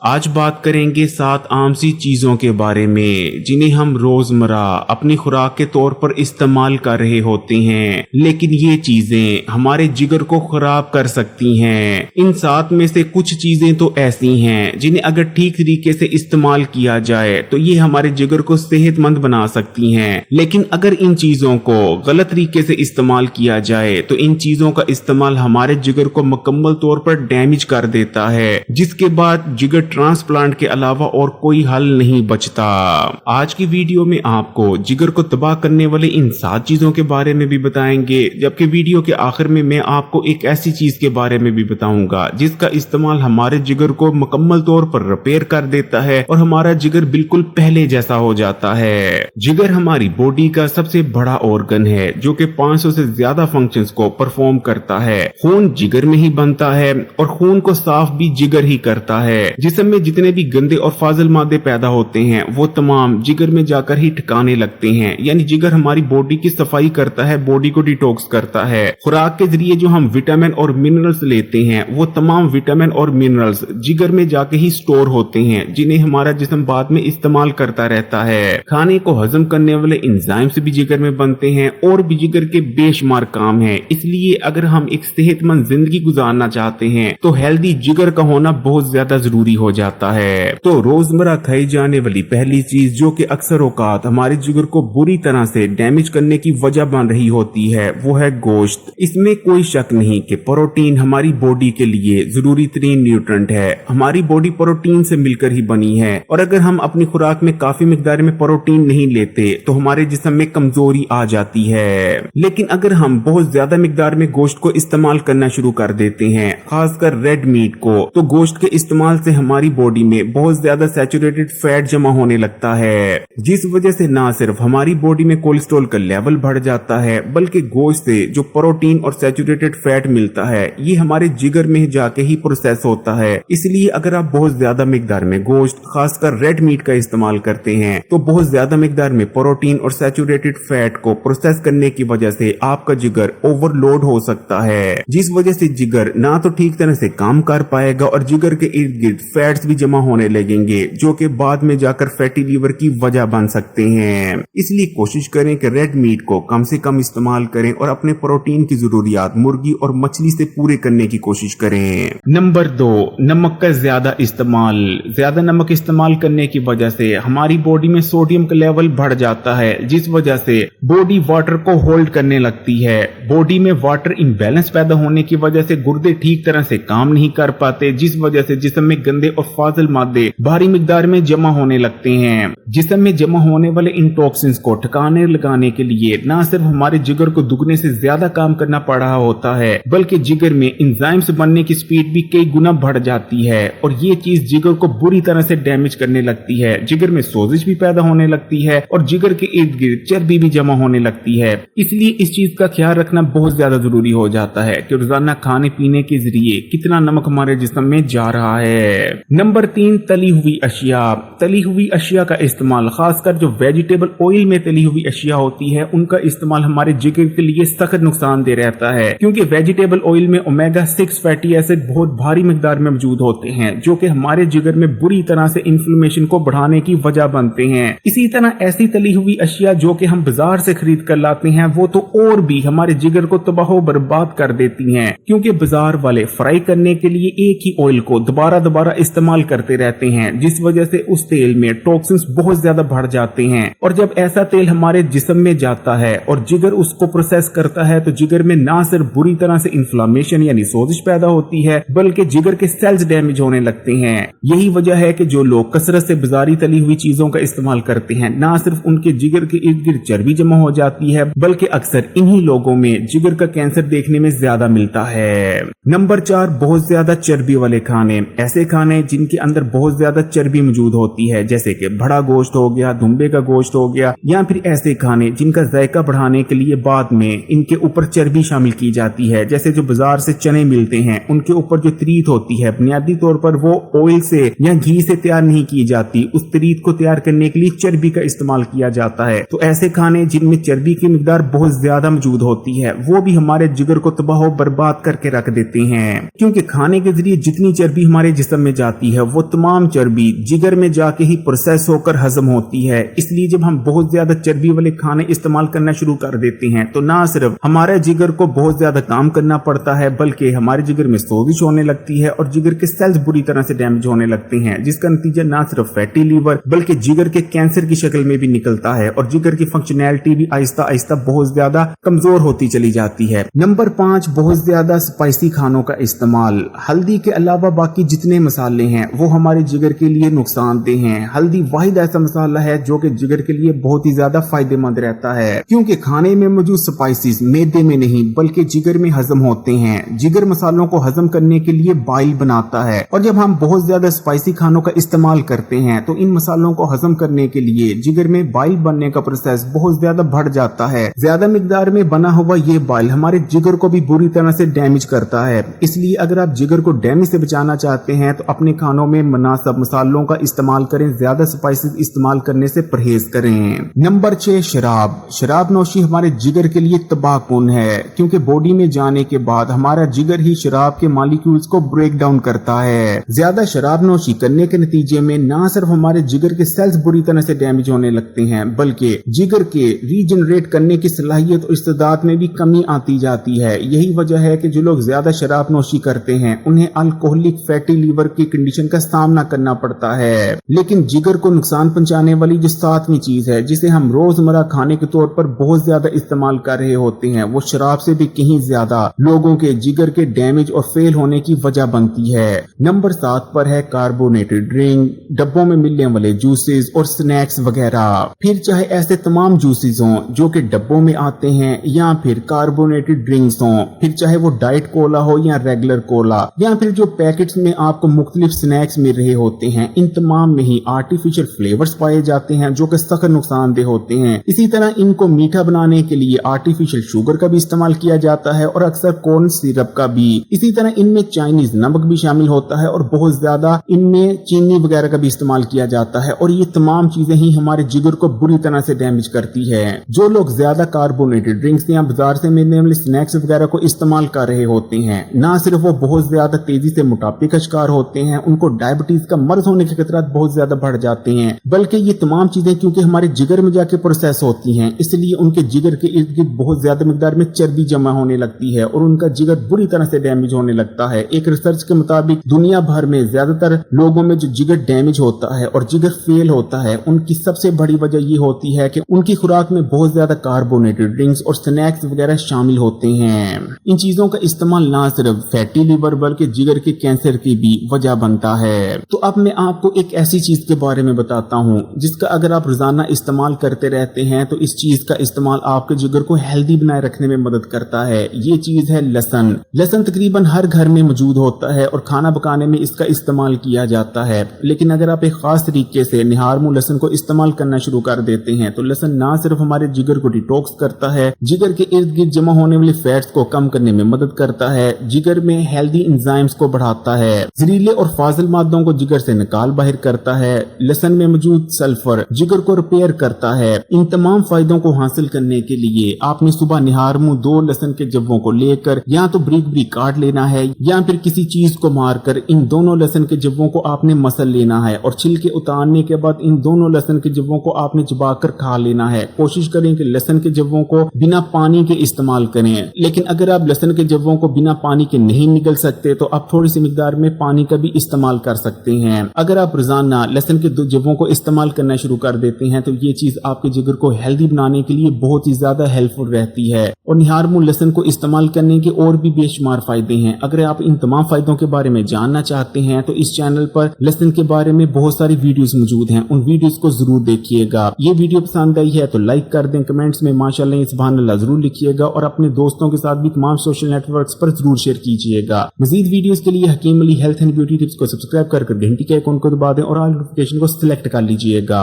आज बात करेंगे 7 आम सी चीजों के बारे में जिन्हें हम रोजमर्रा अपनी खुराक के तौर पर इस्तेमाल कर रहे होते हैं, लेकिन ये चीजें हमारे जिगर को खराब कर सकती हैं। इन 7 में से कुछ चीजें तो ऐसी हैं जिन्हें अगर ठीक तरीके से इस्तेमाल किया जाए तो ये हमारे जिगर को सेहतमंद बना सकती हैं, लेकिन अगर इन चीजों को गलत तरीके से इस्तेमाल किया जाए तो इन चीजों का इस्तेमाल हमारे जिगर को मुकम्मल तौर पर डैमेज कर देता है, जिसके बाद जिगर ट्रांसप्लांट के अलावा और कोई हल नहीं बचता। आज की वीडियो में आपको जिगर को तबाह करने वाले इन 7 चीजों के बारे में भी बताएंगे, जबकि वीडियो के आखिर में मैं आपको एक ऐसी चीज के बारे में भी बताऊंगा जिसका इस्तेमाल हमारे जिगर को मुकम्मल तौर पर रिपेयर कर देता है और हमारा जिगर बिल्कुल पहले जैसा हो जाता है। जिगर हमारी बॉडी का सबसे बड़ा ऑर्गन है जो कि 500 से ज्यादा फंक्शंस को परफॉर्म करता है। खून जिगर में ही बनता है और खून को साफ भी जिगर ही करता है। जिस्म में जितने भी गंदे और फाजिल मादे पैदा होते हैं वो तमाम जिगर में जाकर ही ठिकाने लगते हैं, यानी जिगर हमारी बॉडी की सफाई करता है, बॉडी को डिटॉक्स करता है। खुराक के जरिए जो हम विटामिन और मिनरल्स लेते हैं वो तमाम विटामिन और मिनरल्स जिगर में जाके ही स्टोर होते हैं, जिन्हें हमारा जिस्म बाद में इस्तेमाल करता रहता है। खाने को हजम करने वाले एंजाइम्स भी जिगर में बनते हैं और भी जिगर के बेशुमार काम है। इसलिए अगर हम एक सेहतमंद जिंदगी गुजारना चाहते हैं तो हेल्दी जिगर का होना बहुत ज्यादा जरूरी हो जाता है। तो रोजमर्रा खाई जाने वाली पहली चीज जो कि अक्सर औकात हमारे जिगर को बुरी तरह से डैमेज करने की वजह बन रही होती है वो है गोश्त। इसमें कोई शक नहीं कि प्रोटीन हमारी बॉडी के लिए जरूरी तरीन न्यूट्रेंट है। हमारी बॉडी प्रोटीन से मिलकर ही बनी है और अगर हम अपनी खुराक में काफी मिकदार में प्रोटीन नहीं लेते तो हमारे जिस्म में कमजोरी आ जाती है। लेकिन अगर हम बहुत ज्यादा मिकदार में गोश्त को इस्तेमाल करना शुरू कर देते हैं, खासकर रेड मीट को, तो गोश्त के इस्तेमाल से हमारी बॉडी में बहुत ज्यादा सैचुरेटेड फैट जमा होने लगता है, जिस वजह से ना सिर्फ हमारी बॉडी में कोलेस्ट्रॉल का लेवल बढ़ जाता है बल्कि गोश्त से जो प्रोटीन और सैचुरेटेड फैट मिलता है ये हमारे जिगर में जाके ही प्रोसेस होता है। इसलिए अगर आप बहुत ज्यादा मिकदार में गोश्त खासकर रेड मीट का इस्तेमाल करते हैं तो बहुत ज्यादा मिकदार में प्रोटीन और सैचुरेटेड फैट को प्रोसेस करने की वजह से आपका जिगर ओवरलोड हो सकता है, जिस वजह से जिगर ना तो ठीक तरह से काम कर पाएगा और जिगर के इर्द गिर्द फैट्स भी जमा होने लगेंगे जो कि बाद में जाकर फैटी लीवर की वजह बन सकते हैं। इसलिए कोशिश करें कि रेड मीट को कम से कम इस्तेमाल करें और अपने प्रोटीन की जरूरियात मुर्गी और मछली से पूरे करने की कोशिश करें। नंबर 2, नमक का ज्यादा इस्तेमाल। ज्यादा नमक इस्तेमाल करने की वजह से हमारी बॉडी में सोडियम का लेवल बढ़ जाता है, जिस वजह से बॉडी वाटर को होल्ड करने लगती है। बॉडी में वाटर इम्बैलेंस पैदा होने की वजह से गुर्दे ठीक तरह से काम नहीं कर पाते, जिस वजह से जिस्म में गंदे और फाजिल मादे भारी मिकदार में जमा होने लगते हैं। जिस्म में जमा होने वाले इन टॉक्सिन्स को ठिकाने लगाने के लिए न सिर्फ हमारे जिगर को दुगने से ज्यादा काम करना पड़ रहा होता है बल्कि जिगर में एंजाइम्स बनने की स्पीड भी कई गुना बढ़ जाती है और ये चीज जिगर को बुरी तरह से डैमेज करने लगती है। जिगर में सोजिश भी पैदा होने लगती है और जिगर के इर्द गिर्द चर्बी भी जमा होने लगती है। इसलिए इस चीज का ख्याल रखना बहुत ज्यादा जरूरी हो जाता है कि रोजाना खाने पीने के जरिए कितना नमक हमारे जिस्म में जा रहा है। नंबर 3, तली हुई अशिया। तली हुई अशिया का इस्तेमाल, खासकर जो वेजिटेबल ऑयल में तली हुई अशिया होती है उनका इस्तेमाल हमारे जिगर के लिए सख्त नुकसानदेह रहता है, क्योंकि वेजिटेबल ऑयल में ओमेगा 6 फैटी एसिड बहुत भारी मिकदार में मौजूद होते हैं जो कि हमारे जिगर में बुरी तरह से इन्फ्लेमेशन को बढ़ाने की वजह बनते हैं। इसी तरह ऐसी तली हुई अशिया जो कि हम बाजार से खरीद कर लाते हैं वो तो और भी हमारे जिगर को तबाह बर्बाद कर देती हैं, क्योंकि बाजार वाले फ्राई करने के लिए एक ही ऑयल को दोबारा इस्तेमाल करते रहते हैं, जिस वजह से उस तेल में टॉक्सिन्स बहुत ज्यादा बढ़ जाते हैं। और जब ऐसा तेल हमारे जिस्म में जाता है और जिगर उसको प्रोसेस करता है तो जिगर में ना सिर्फ बुरी तरह से इन्फ्लेमेशन यानी सोजिश पैदा होती है बल्कि जिगर के सेल्स डैमेज होने लगते हैं। यही वजह है कि जो लोग कसरत से बाजारी तली हुई चीजों का इस्तेमाल करते हैं ना सिर्फ उनके जिगर के इर्द गिर्द चर्बी जमा हो जाती है बल्कि अक्सर इन्हीं लोगों में जिगर का कैंसर देखने में ज्यादा मिलता है। नंबर 4, बहुत ज्यादा चर्बी वाले खाने। ऐसे खाने जिनके अंदर बहुत ज्यादा चर्बी मौजूद होती है जैसे कि बड़ा गोश्त हो गया, दुम्बे का गोश्त हो गया, या फिर ऐसे खाने जिनका जायका बढ़ाने के लिए बाद में इनके ऊपर चर्बी शामिल की जाती है, जैसे जो बाजार से चने मिलते हैं उनके ऊपर जो तरीत होती है बुनियादी तौर पर वो ऑयल से या घी से तैयार नहीं की जाती, उस तरीत को तैयार करने के लिए चर्बी का इस्तेमाल किया जाता है। तो ऐसे खाने जिनमें चर्बी की मिकदार बहुत ज्यादा मौजूद होती है वो भी हमारे जिगर को तबाह बर्बाद करके रख देते हैं, क्योंकि खाने के जरिए जितनी चर्बी हमारे जिस्म में जाती जाती है वो तमाम चर्बी जिगर में जाके ही प्रोसेस होकर हजम होती है। इसलिए जब हम बहुत ज्यादा चर्बी वाले खाने इस्तेमाल करना शुरू कर देते हैं तो ना सिर्फ हमारे जिगर को बहुत ज्यादा काम करना पड़ता है बल्कि हमारे जिगर में सोजिश होने लगती है और जिगर के सेल्स बुरी तरह से डैमेज होने लगते हैं, जिसका नतीजा ना सिर्फ फैटी लीवर बल्कि जिगर के कैंसर की शक्ल में भी निकलता है और जिगर की फंक्शनैलिटी भी आहिस्ता आहिस्ता बहुत ज्यादा कमजोर होती चली जाती है। नंबर 5, बहुत ज्यादा स्पाइसी खानों का इस्तेमाल। हल्दी के अलावा बाकी जितने मसाले हैं वो हमारे जिगर के लिए नुकसानदेह हैं। हल्दी वाहिद ऐसा मसाला है जो कि जिगर के लिए बहुत ही ज्यादा फायदेमंद रहता है, क्योंकि खाने में मौजूद स्पाइसेस मैदे में नहीं बल्कि जिगर में हजम होते हैं। जिगर मसालों को हजम करने के लिए बाइल बनाता है और जब हम बहुत ज्यादा स्पाइसी खानों का इस्तेमाल करते हैं तो इन मसालों को हजम करने के लिए जिगर में बाइल बनने का प्रोसेस बहुत ज्यादा बढ़ जाता है। ज्यादा मिकदार में बना हुआ ये बाइल हमारे जिगर को भी बुरी तरह से डैमेज करता है। इसलिए अगर आप जिगर को डैमेज से बचाना चाहते हैं तो अपने खानों में मुनासिब मसालों का इस्तेमाल करें, ज्यादा स्पाइसेस इस्तेमाल करने से परहेज करें। नंबर 6, शराब नोशी हमारे जिगर के लिए तबाहकुन है, क्योंकि बॉडी में जाने के बाद हमारा जिगर ही शराब के मॉलिक्यूल्स को ब्रेक डाउन करता है। ज्यादा शराब नोशी करने के नतीजे में ना सिर्फ हमारे जिगर के सेल्स बुरी तरह से डैमेज होने लगते हैं बल्कि जिगर के रीजनरेट करने की सलाहियत और इस्तेदाद में भी कमी आती जाती है। यही वजह है कि जो लोग ज्यादा शराब नोशी करते हैं उन्हें अल्कोहलिक फैटी लीवर की कंडीशन का सामना करना पड़ता है। लेकिन जिगर को नुकसान पहुंचाने वाली जो 7वीं चीज है जिसे हम रोजमर्रा खाने के तौर पर बहुत ज्यादा इस्तेमाल कर रहे होते हैं वो शराब से भी कहीं ज्यादा लोगों के जिगर के डैमेज और फेल होने की वजह बनती है। नंबर 7 पर है कार्बोनेटेड ड्रिंक, डब्बों में मिलने वाले जूसेस और स्नैक्स वगैरह। फिर चाहे ऐसे तमाम जूसेस हों जो कि डब्बों में आते हैं या फिर कार्बोनेटेड ड्रिंक्स हों, फिर चाहे वो डाइट कोला हो या रेगुलर कोला या फिर जो पैकेट्स में आपको मुख्तलिफ स्नैक्स मिल रहे होते हैं, इन तमाम में ही आर्टिफिशियल फ्लेवर्स पाए जाते हैं जो कि सख्त नुकसानदेह होते हैं। इसी तरह इनको मीठा बनाने के लिए आर्टिफिशियल शुगर का भी इस्तेमाल किया जाता है और अक्सर कॉर्न सिरप का भी। इसी तरह इनमें चाइनीज नमक भी शामिल होता है और बहुत ज्यादा इनमें चीनी वगैरह का भी इस्तेमाल किया जाता है और ये तमाम चीजें ही हमारे जिगर को बुरी तरह से डैमेज करती है। जो लोग ज्यादा कार्बोनेटेड ड्रिंक्स या बाजार से मिलने वाले स्नैक्स वगैरह को इस्तेमाल कर रहे होते हैं, ना सिर्फ वो बहुत ज्यादा तेजी से मोटापे का शिकार होते हैं, उनको डायबिटीज का मर्ज होने के खतरा बहुत ज्यादा बढ़ जाते हैं, बल्कि ये तमाम चीजें क्योंकि हमारे जिगर में जाके प्रोसेस होती हैं इसलिए उनके जिगर के इर्द गिर्द बहुत ज्यादा मिकदार में चर्बी जमा होने लगती है और उनका जिगर बुरी तरह से डैमेज होने लगता है। एक रिसर्च के मुताबिक दुनिया भर में ज्यादातर लोगों में जो जिगर डैमेज होता है और जिगर फेल होता है उनकी सबसे बड़ी वजह ये होती है कि उनकी खुराक में बहुत ज्यादा कार्बोनेटेड ड्रिंक्स और स्नैक्स वगैरह शामिल होते हैं। इन चीजों का इस्तेमाल ना सिर्फ फैटी लिवर बल्कि जिगर के कैंसर की भी वजह बनता है। तो अब मैं आपको एक ऐसी चीज के बारे में बताता हूँ जिसका अगर आप रोजाना इस्तेमाल करते रहते हैं तो इस चीज का इस्तेमाल आपके जिगर को हेल्दी बनाए रखने में मदद करता है। ये चीज है लहसुन। लहसुन तकरीबन हर घर में मौजूद होता है और खाना पकाने में इसका इस्तेमाल किया जाता है, लेकिन अगर आप एक खास तरीके से निहार मुंह लहसुन को इस्तेमाल करना शुरू कर देते हैं तो लहसुन ना सिर्फ हमारे जिगर को डिटॉक्स करता है, जिगर के इर्द गिर्द जमा होने वाली फैट्स को कम करने में मदद करता है, जिगर में हेल्दी एंजाइम्स को बढ़ाता है, जहरीले और फाजिल मादों को जिगर से निकाल बाहर करता है, लहसुन में मौजूद सल्फर जिगर को रिपेयर करता है। इन तमाम फायदों को हासिल करने के लिए आपने सुबह निहार मुंह 2 लहसुन के जब्बों को लेकर या तो ब्रीक ब्रीक काट लेना है या फिर किसी चीज को मारकर इन दोनों लहसुन के जब्बों को आपने मसल लेना है और छिलके उतारने के बाद इन दोनों लहसुन के जब्बों को आपने चबाकर खा लेना है। कोशिश करें कि लहसुन के जब्बों को बिना पानी के इस्तेमाल करें, लेकिन अगर आप लहसुन के जब्बों को बिना पानी के नहीं निगल सकते तो आप थोड़ी सी मिकदार में पानी का भी इस्तेमाल कर सकते हैं। अगर आप रोजाना लहसुन के जब्बों को इस्तेमाल करना शुरू कर देते हैं तो ये चीज आपके जिगर को हेल्दी बनाने के लिए बहुत ही ज्यादा हेल्पफुल रहती है। और निहार मुंह लहसुन को इस्तेमाल करने के और भी बेशुमार फायदे हैं। अगर आप इन तमाम फायदों के बारे में जानना चाहते हैं तो इस चैनल पर लहसुन के बारे में बहुत सारी वीडियोस मौजूद हैं, उन वीडियोस को जरूर देखिएगा। ये वीडियो पसंद आई है तो लाइक कर दें, कमेंट्स में माशाअल्लाह सुभान अल्लाह जरूर लिखिएगा और अपने दोस्तों के साथ भी तमाम सोशल नेटवर्क्स पर जरूर शेयर कीजिएगा। मजीद वीडियोस के लिए Hakim Ali health and beauty tips को सब्सक्राइब कर घंटी के आइकन को दबा दें और ऑल नोटिफिकेशन को सिलेक्ट कर लीजिएगा।